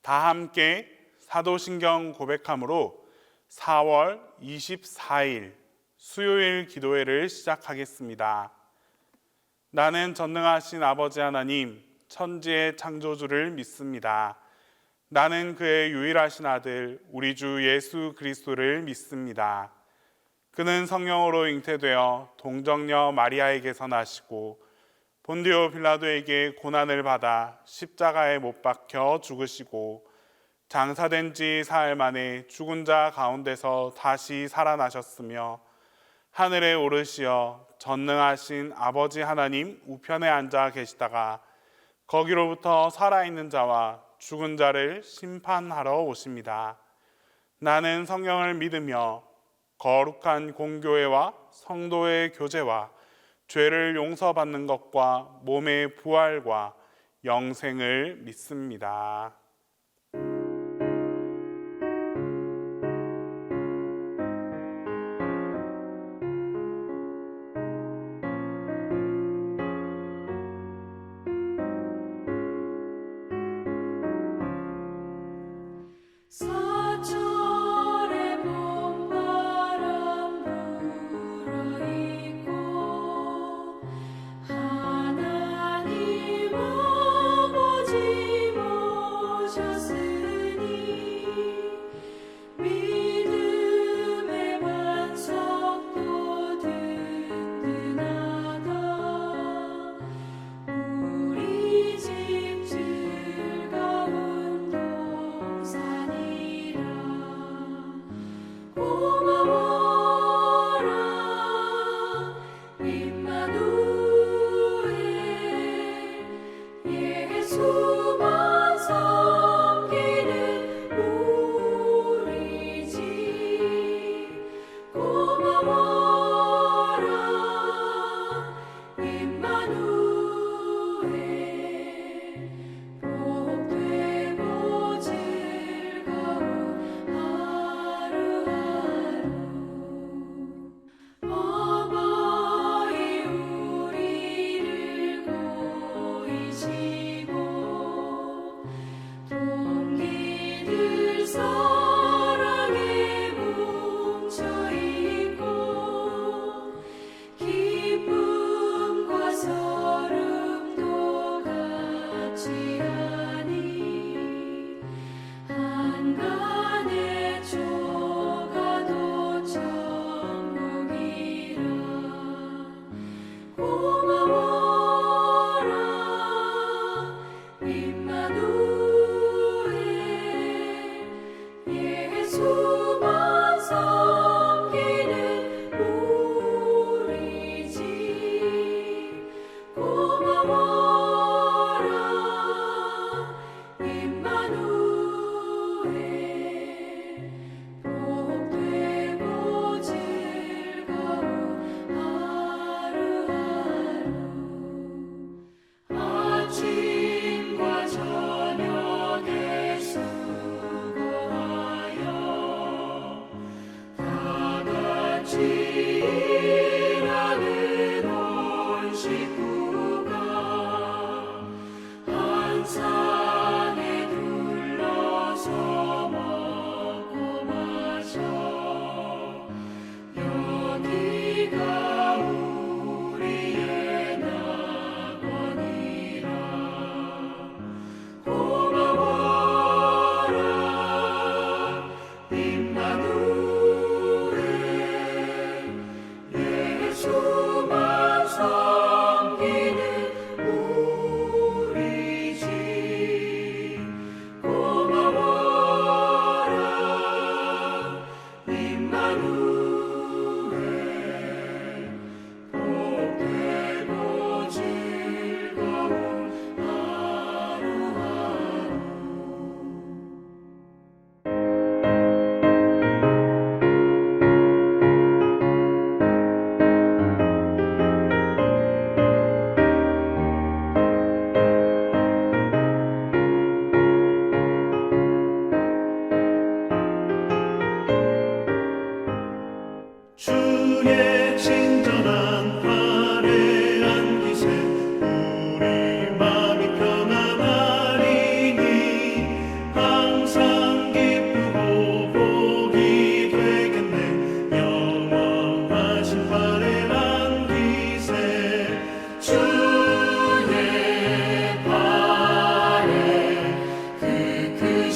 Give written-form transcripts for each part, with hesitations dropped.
다 함께 사도신경 고백함으로 4월 24일 수요일 기도회를 시작하겠습니다. 나는 전능하신 아버지 하나님, 천지의 창조주를 믿습니다. 나는 그의 유일하신 아들, 우리 주 예수 그리스도를 믿습니다. 그는 성령으로 잉태되어 동정녀 마리아에게서 나시고 본디오 빌라도에게 고난을 받아 십자가에 못 박혀 죽으시고 장사된 지 사흘 만에 죽은 자 가운데서 다시 살아나셨으며 하늘에 오르시어 전능하신 아버지 하나님 우편에 앉아 계시다가 거기로부터 살아있는 자와 죽은 자를 심판하러 오십니다. 나는 성령을 믿으며 거룩한 공교회와 성도의 교제와 죄를 용서받는 것과 몸의 부활과 영생을 믿습니다. 사철의 봄바람 불어있고 하나님 아버지 모셨으니 믿음의 반석도 든든하다. 우리 집 즐거운 동산이라. 고마워라 임마누엘, 예수만 섬기는 우리 집. 고마워라 임마누엘, 복되고 즐거운 하루하루. 어버이 우리를 고이시고 동기들 사랑에 뭉쳐있고 기쁨과 서름도 같이 하니 한간의 조가도 천국이라. 고마워라 임마누엘, 예수만 섬기는 우리 집. 고마워라 임마누엘, 복되고 즐거운 하루하루. 아침과 저녁에 수고하여 다 같이 일하는 온 식구가 한 산에 둘러서 먹고 마셔. 여기가 우리의 낙원이라. 고마워라 임마누엘,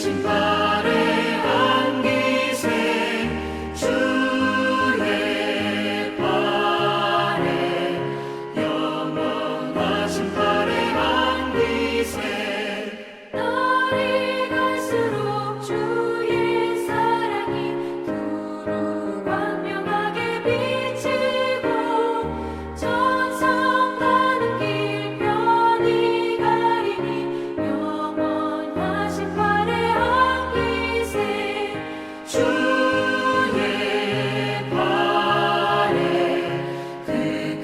신발에 안기세 주의 발에 영원하신 발에 안기세 날이 갈수록 주의 사랑이 두루 광명하게 비치고 천성 가는 길 편히 가리니 영원하신 발에 안기세 주의 발에 그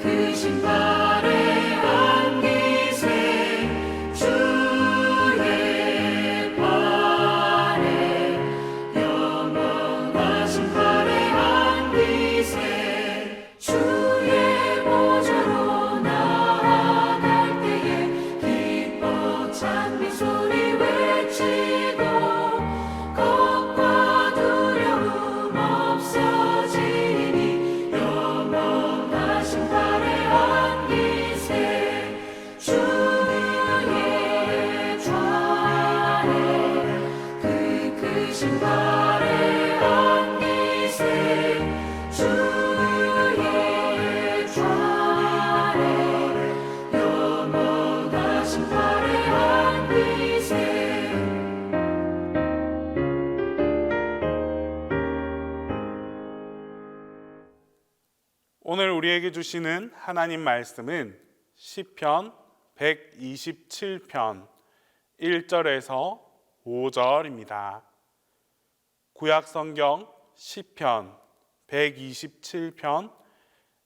크신 발에 안기세 주의 발에 영원하신 발에 안기세 주의 보좌로 나아갈 때에 기뻐 찬미 소리 외치고 겁과 두려움 없어지니 영원하신 발에 안기세 주의 좌에 그 크신 발에 안기세 주의 좌에 영원하신 발에 안기세 오늘 우리에게 주시는 하나님 말씀은 시편 127편 1절에서 5절입니다. 구약 성경 시편 127편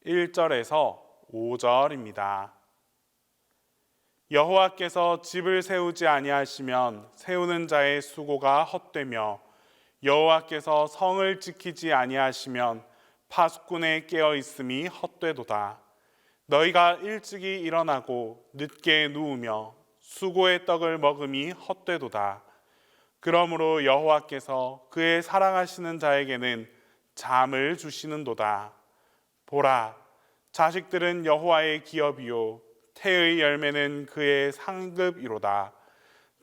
1절에서 5절입니다. 여호와께서 집을 세우지 아니하시면 세우는 자의 수고가 헛되며 여호와께서 성을 지키지 아니하시면 파수꾼의 깨어 있음이 헛되도다. 너희가 일찍이 일어나고 늦게 누우며 수고의 떡을 먹음이 헛되도다. 그러므로 여호와께서 그의 사랑하시는 자에게는 잠을 주시는도다. 보라, 자식들은 여호와의 기업이요 태의 열매는 그의 상급이로다.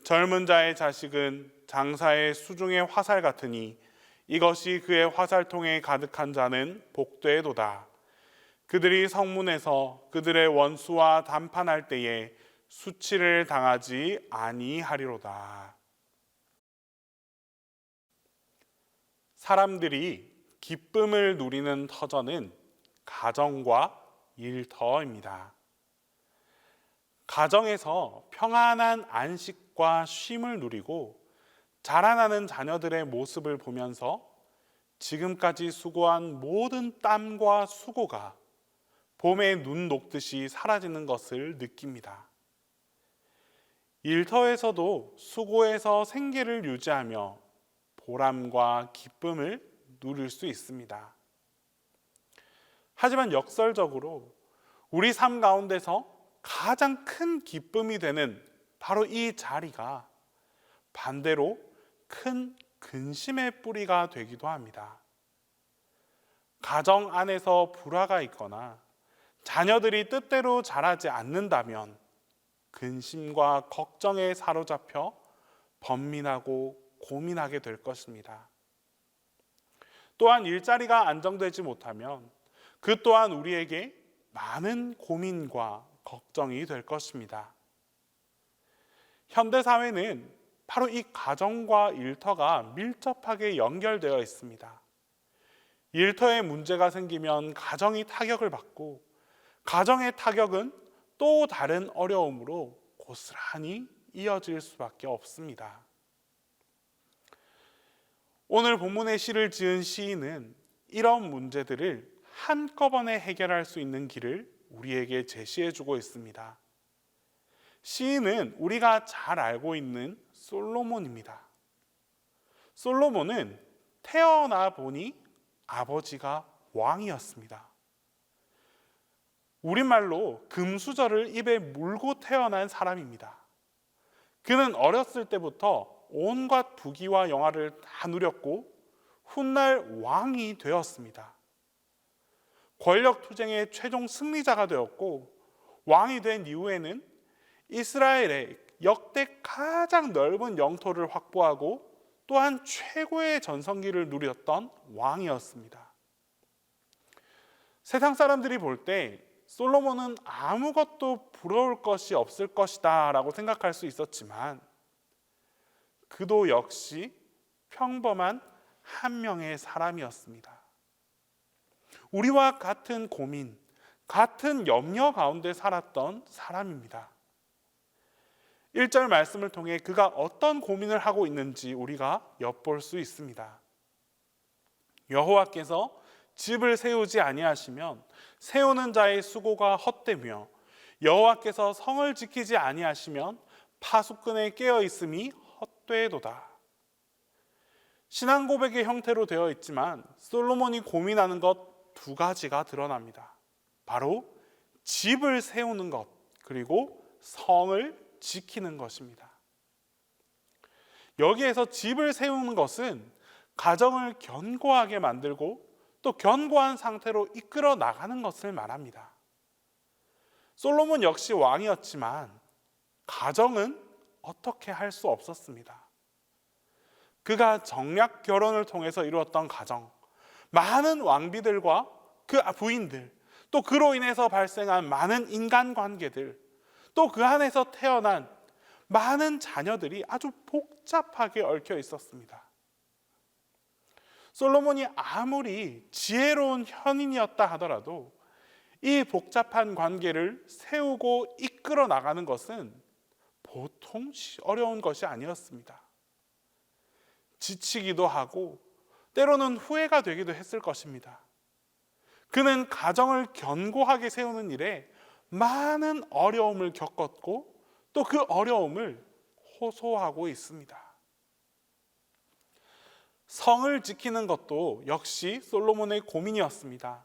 젊은 자의 자식은 장사의 수중의 화살 같으니 이것이 그의 화살통에 가득한 자는 복되도다. 그들이 성문에서 그들의 원수와 담판할 때에 수치를 당하지 아니하리로다. 사람들이 기쁨을 누리는 터전은 가정과 일터입니다. 가정에서 평안한 안식과 쉼을 누리고 자라나는 자녀들의 모습을 보면서 지금까지 수고한 모든 땀과 수고가 봄에 눈 녹듯이 사라지는 것을 느낍니다. 일터에서도 수고해서 생계를 유지하며 보람과 기쁨을 누릴 수 있습니다. 하지만 역설적으로 우리 삶 가운데서 가장 큰 기쁨이 되는 바로 이 자리가 반대로 큰 근심의 뿌리가 되기도 합니다. 가정 안에서 불화가 있거나 자녀들이 뜻대로 자라지 않는다면 근심과 걱정에 사로잡혀 번민하고 고민하게 될 것입니다. 또한 일자리가 안정되지 못하면 그 또한 우리에게 많은 고민과 걱정이 될 것입니다. 현대 사회는 바로 이 가정과 일터가 밀접하게 연결되어 있습니다. 일터에 문제가 생기면 가정이 타격을 받고 가정의 타격은 또 다른 어려움으로 고스란히 이어질 수밖에 없습니다. 오늘 본문의 시를 지은 시인은 이런 문제들을 한꺼번에 해결할 수 있는 길을 우리에게 제시해주고 있습니다. 시인은 우리가 잘 알고 있는 솔로몬입니다. 솔로몬은 태어나 보니 아버지가 왕이었습니다. 우리말로 금수저를 입에 물고 태어난 사람입니다. 그는 어렸을 때부터 온갖 부귀와 영화를 다 누렸고 훗날 왕이 되었습니다. 권력 투쟁의 최종 승리자가 되었고 왕이 된 이후에는 이스라엘의 역대 가장 넓은 영토를 확보하고 또한 최고의 전성기를 누렸던 왕이었습니다. 세상 사람들이 볼 때 솔로몬은 아무것도 부러울 것이 없을 것이다 라고 생각할 수 있었지만 그도 역시 평범한 한 명의 사람이었습니다. 우리와 같은 고민, 같은 염려 가운데 살았던 사람입니다. 1절 말씀을 통해 그가 어떤 고민을 하고 있는지 우리가 엿볼 수 있습니다. 여호와께서 집을 세우지 아니하시면 세우는 자의 수고가 헛되며 여호와께서 성을 지키지 아니하시면 파수꾼의 깨어 있음이 헛되도다. 신앙 고백의 형태로 되어 있지만 솔로몬이 고민하는 것 두 가지가 드러납니다. 바로 집을 세우는 것 그리고 성을 지키는 것입니다. 여기에서 집을 세우는 것은 가정을 견고하게 만들고 또 견고한 상태로 이끌어 나가는 것을 말합니다. 솔로몬 역시 왕이었지만 가정은 어떻게 할 수 없었습니다. 그가 정략 결혼을 통해서 이루었던 가정, 많은 왕비들과 그 부인들, 또 그로 인해서 발생한 많은 인간관계들, 또 그 안에서 태어난 많은 자녀들이 아주 복잡하게 얽혀 있었습니다. 솔로몬이 아무리 지혜로운 현인이었다 하더라도 이 복잡한 관계를 세우고 이끌어 나가는 것은 보통 어려운 것이 아니었습니다. 지치기도 하고 때로는 후회가 되기도 했을 것입니다. 그는 가정을 견고하게 세우는 일에 많은 어려움을 겪었고 또 그 어려움을 호소하고 있습니다. 성을 지키는 것도 역시 솔로몬의 고민이었습니다.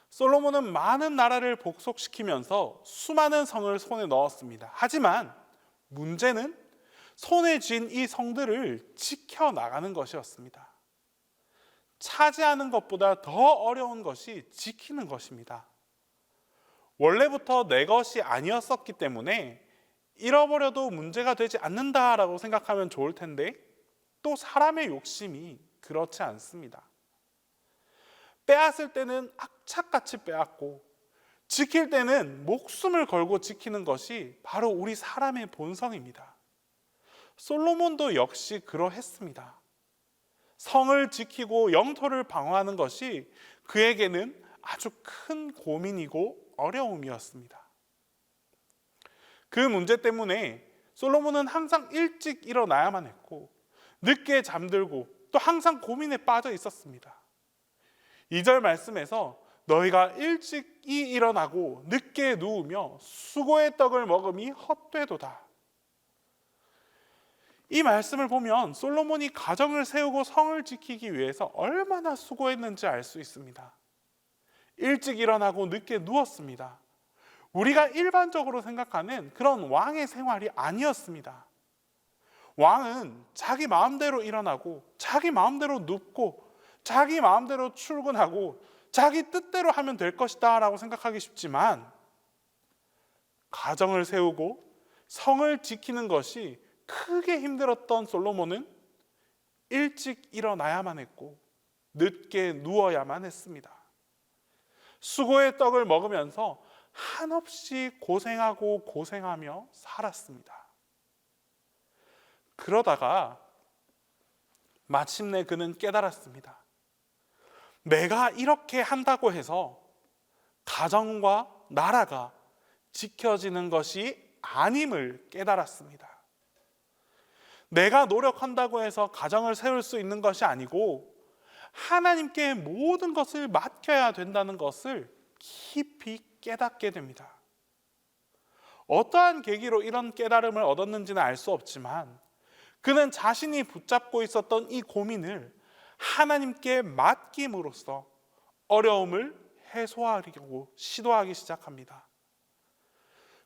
솔로몬은 많은 나라를 복속시키면서 수많은 성을 손에 넣었습니다. 하지만 문제는 손에 쥔 이 성들을 지켜나가는 것이었습니다. 차지하는 것보다 더 어려운 것이 지키는 것입니다. 원래부터 내 것이 아니었었기 때문에 잃어버려도 문제가 되지 않는다라고 생각하면 좋을 텐데 또 사람의 욕심이 그렇지 않습니다. 빼앗을 때는 악착같이 빼앗고 지킬 때는 목숨을 걸고 지키는 것이 바로 우리 사람의 본성입니다. 솔로몬도 역시 그러했습니다. 성을 지키고 영토를 방어하는 것이 그에게는 아주 큰 고민이고 어려움이었습니다. 그 문제 때문에 솔로몬은 항상 일찍 일어나야만 했고 늦게 잠들고 또 항상 고민에 빠져 있었습니다. 2절 말씀에서 너희가 일찍이 일어나고 늦게 누우며 수고의 떡을 먹음이 헛되도다. 이 말씀을 보면 솔로몬이 가정을 세우고 성을 지키기 위해서 얼마나 수고했는지 알 수 있습니다. 일찍 일어나고 늦게 누웠습니다. 우리가 일반적으로 생각하는 그런 왕의 생활이 아니었습니다. 왕은 자기 마음대로 일어나고 자기 마음대로 눕고 자기 마음대로 출근하고 자기 뜻대로 하면 될 것이다 라고 생각하기 쉽지만 가정을 세우고 성을 지키는 것이 크게 힘들었던 솔로몬은 일찍 일어나야만 했고 늦게 누워야만 했습니다. 수고의 떡을 먹으면서 한없이 고생하고 고생하며 살았습니다. 그러다가 마침내 그는 깨달았습니다. 내가 이렇게 한다고 해서 가정과 나라가 지켜지는 것이 아님을 깨달았습니다. 내가 노력한다고 해서 가정을 세울 수 있는 것이 아니고 하나님께 모든 것을 맡겨야 된다는 것을 깊이 깨닫게 됩니다. 어떠한 계기로 이런 깨달음을 얻었는지는 알 수 없지만 그는 자신이 붙잡고 있었던 이 고민을 하나님께 맡김으로써 어려움을 해소하려고 시도하기 시작합니다.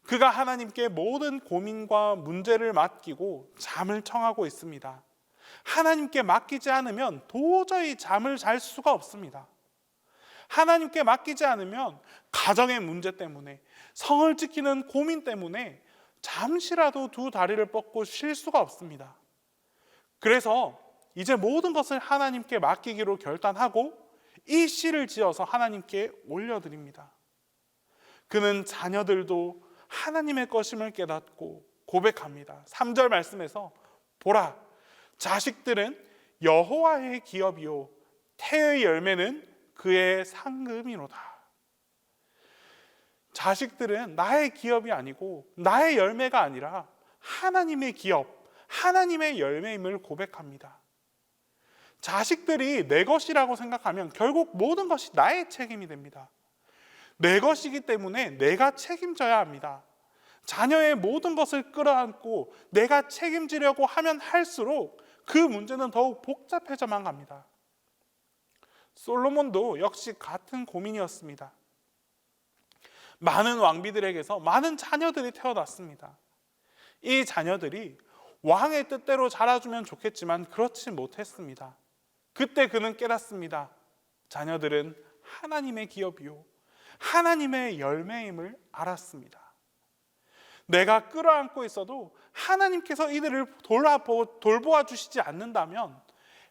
그가 하나님께 모든 고민과 문제를 맡기고 잠을 청하고 있습니다. 하나님께 맡기지 않으면 도저히 잠을 잘 수가 없습니다. 하나님께 맡기지 않으면 가정의 문제 때문에, 성을 지키는 고민 때문에 잠시라도 두 다리를 뻗고 쉴 수가 없습니다. 그래서 이제 모든 것을 하나님께 맡기기로 결단하고 이 씨를 지어서 하나님께 올려드립니다. 그는 자녀들도 하나님의 것임을 깨닫고 고백합니다. 3절 말씀에서 보라, 자식들은 여호와의 기업이요 태의 열매는 그의 상금이로다. 자식들은 나의 기업이 아니고 나의 열매가 아니라 하나님의 기업, 하나님의 열매임을 고백합니다. 자식들이 내 것이라고 생각하면 결국 모든 것이 나의 책임이 됩니다. 내 것이기 때문에 내가 책임져야 합니다. 자녀의 모든 것을 끌어안고 내가 책임지려고 하면 할수록 그 문제는 더욱 복잡해져만 갑니다. 솔로몬도 역시 같은 고민이었습니다. 많은 왕비들에게서 많은 자녀들이 태어났습니다. 이 자녀들이 왕의 뜻대로 자라주면 좋겠지만 그렇지 못했습니다. 그때 그는 깨닫습니다. 자녀들은 하나님의 기업이요 하나님의 열매임을 알았습니다. 내가 끌어안고 있어도 하나님께서 이들을 돌보아 주시지 않는다면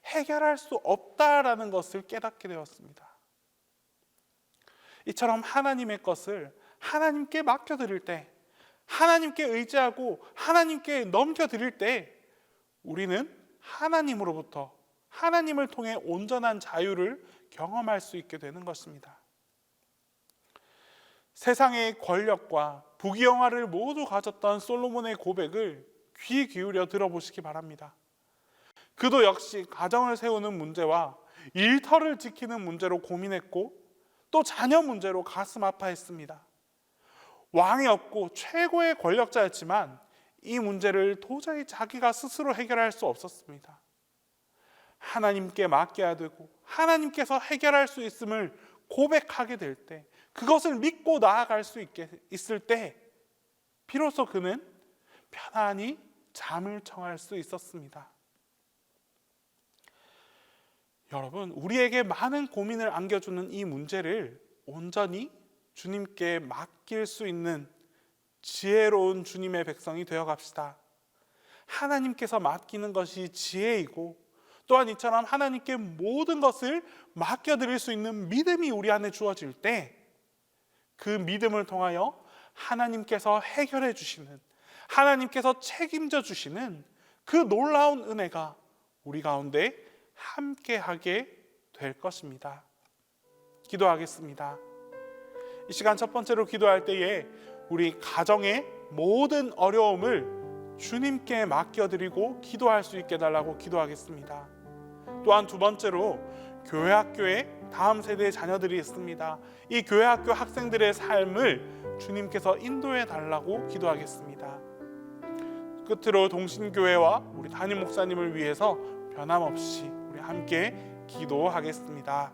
해결할 수 없다라는 것을 깨닫게 되었습니다. 이처럼 하나님의 것을 하나님께 맡겨드릴 때, 하나님께 의지하고 하나님께 넘겨드릴 때 우리는 하나님으로부터, 하나님을 통해 온전한 자유를 경험할 수 있게 되는 것입니다. 세상의 권력과 부귀영화를 모두 가졌던 솔로몬의 고백을 귀 기울여 들어보시기 바랍니다. 그도 역시 가정을 세우는 문제와 일터를 지키는 문제로 고민했고 또 자녀 문제로 가슴 아파했습니다. 왕이 없고 최고의 권력자였지만 이 문제를 도저히 자기가 스스로 해결할 수 없었습니다. 하나님께 맡겨야 되고 하나님께서 해결할 수 있음을 고백하게 될 때, 그것을 믿고 나아갈 수 있을 때 비로소 그는 편안히 잠을 청할 수 있었습니다. 여러분, 우리에게 많은 고민을 안겨주는 이 문제를 온전히 주님께 맡길 수 있는 지혜로운 주님의 백성이 되어 갑시다. 하나님께서 맡기는 것이 지혜이고 또한 이처럼 하나님께 모든 것을 맡겨드릴 수 있는 믿음이 우리 안에 주어질 때 그 믿음을 통하여 하나님께서 해결해 주시는, 하나님께서 책임져 주시는 그 놀라운 은혜가 우리 가운데 함께하게 될 것입니다. 기도하겠습니다. 이 시간 첫 번째로 기도할 때에 우리 가정의 모든 어려움을 주님께 맡겨드리고 기도할 수 있게 해달라고 기도하겠습니다. 또한 두 번째로 교회 학교에 다음 세대의 자녀들이 있습니다. 이 교회 학교 학생들의 삶을 주님께서 인도해 달라고 기도하겠습니다. 끝으로 동신교회와 우리 담임 목사님을 위해서 변함없이 우리 함께 기도하겠습니다.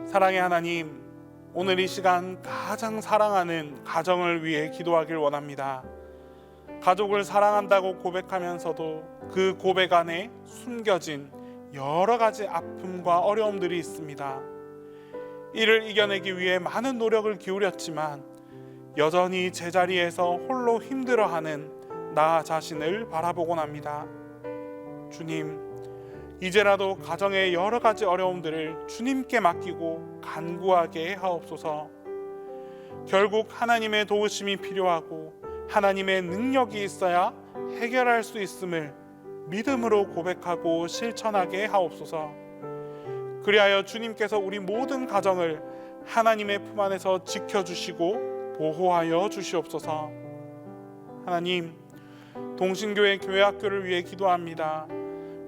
사랑의 하나님, 오늘 이 시간 가장 사랑하는 가정을 위해 기도하길 원합니다. 가족을 사랑한다고 고백하면서도 그 고백 안에 숨겨진 여러 가지 아픔과 어려움들이 있습니다. 이를 이겨내기 위해 많은 노력을 기울였지만 여전히 제자리에서 홀로 힘들어하는 나 자신을 바라보곤 합니다. 주님, 이제라도 가정의 여러 가지 어려움들을 주님께 맡기고 간구하게 하옵소서. 결국 하나님의 도우심이 필요하고 하나님의 능력이 있어야 해결할 수 있음을 믿음으로 고백하고 실천하게 하옵소서. 그리하여 주님께서 우리 모든 가정을 하나님의 품 안에서 지켜주시고 보호하여 주시옵소서. 하나님, 동신교회 교회학교를 위해 기도합니다.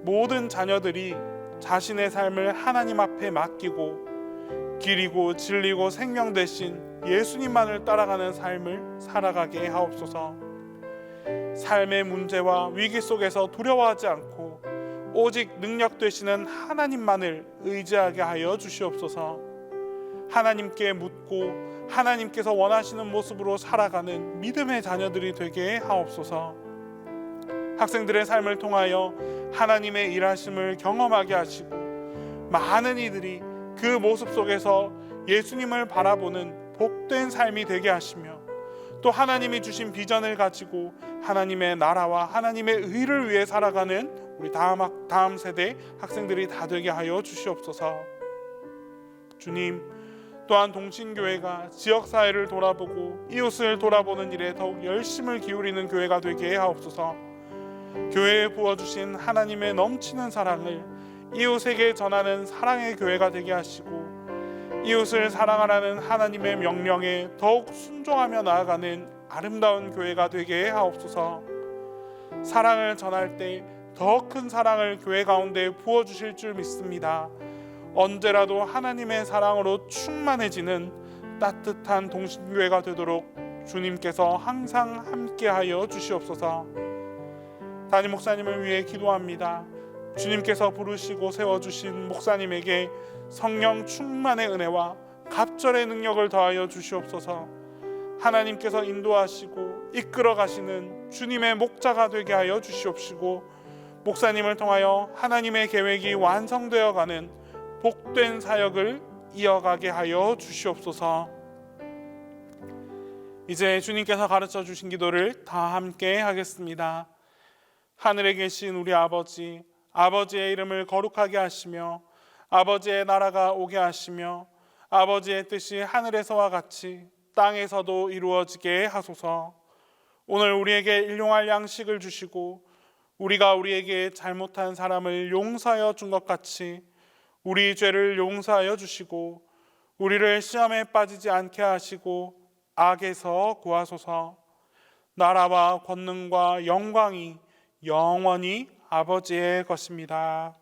모든 자녀들이 자신의 삶을 하나님 앞에 맡기고 길이고 진리고 생명 되신 예수님만을 따라가는 삶을 살아가게 하옵소서. 삶의 문제와 위기 속에서 두려워하지 않고 오직 능력 되시는 하나님만을 의지하게 하여 주시옵소서. 하나님께 묻고 하나님께서 원하시는 모습으로 살아가는 믿음의 자녀들이 되게 하옵소서. 학생들의 삶을 통하여 하나님의 일하심을 경험하게 하시고 많은 이들이 그 모습 속에서 예수님을 바라보는 복된 삶이 되게 하시며 또 하나님이 주신 비전을 가지고 하나님의 나라와 하나님의 의를 위해 살아가는 우리 다음 세대 학생들이 다 되게 하여 주시옵소서. 주님, 또한 동신교회가 지역사회를 돌아보고 이웃을 돌아보는 일에 더욱 열심을 기울이는 교회가 되게 하옵소서. 교회에 부어주신 하나님의 넘치는 사랑을 이웃에게 전하는 사랑의 교회가 되게 하시고, 이웃을 사랑하라는 하나님의 명령에 더욱 순종하며 나아가는 아름다운 교회가 되게 하옵소서. 사랑을 전할 때 더 큰 사랑을 교회 가운데 부어주실 줄 믿습니다. 언제라도 하나님의 사랑으로 충만해지는 따뜻한 동신교회가 되도록 주님께서 항상 함께하여 주시옵소서. 담임 목사님을 위해 기도합니다. 주님께서 부르시고 세워주신 목사님에게 성령 충만의 은혜와 갑절의 능력을 더하여 주시옵소서. 하나님께서 인도하시고 이끌어 가시는 주님의 목자가 되게 하여 주시옵시고, 목사님을 통하여 하나님의 계획이 완성되어 가는 복된 사역을 이어가게 하여 주시옵소서. 이제 주님께서 가르쳐 주신 기도를 다 함께 하겠습니다. 하늘에 계신 우리 아버지, 아버지의 이름을 거룩하게 하시며 아버지의 나라가 오게 하시며 아버지의 뜻이 하늘에서와 같이 땅에서도 이루어지게 하소서. 오늘 우리에게 일용할 양식을 주시고 우리가 우리에게 잘못한 사람을 용서하여 준 것 같이 우리 죄를 용서하여 주시고 우리를 시험에 빠지지 않게 하시고 악에서 구하소서. 나라와 권능과 영광이 영원히 아버지의 것입니다.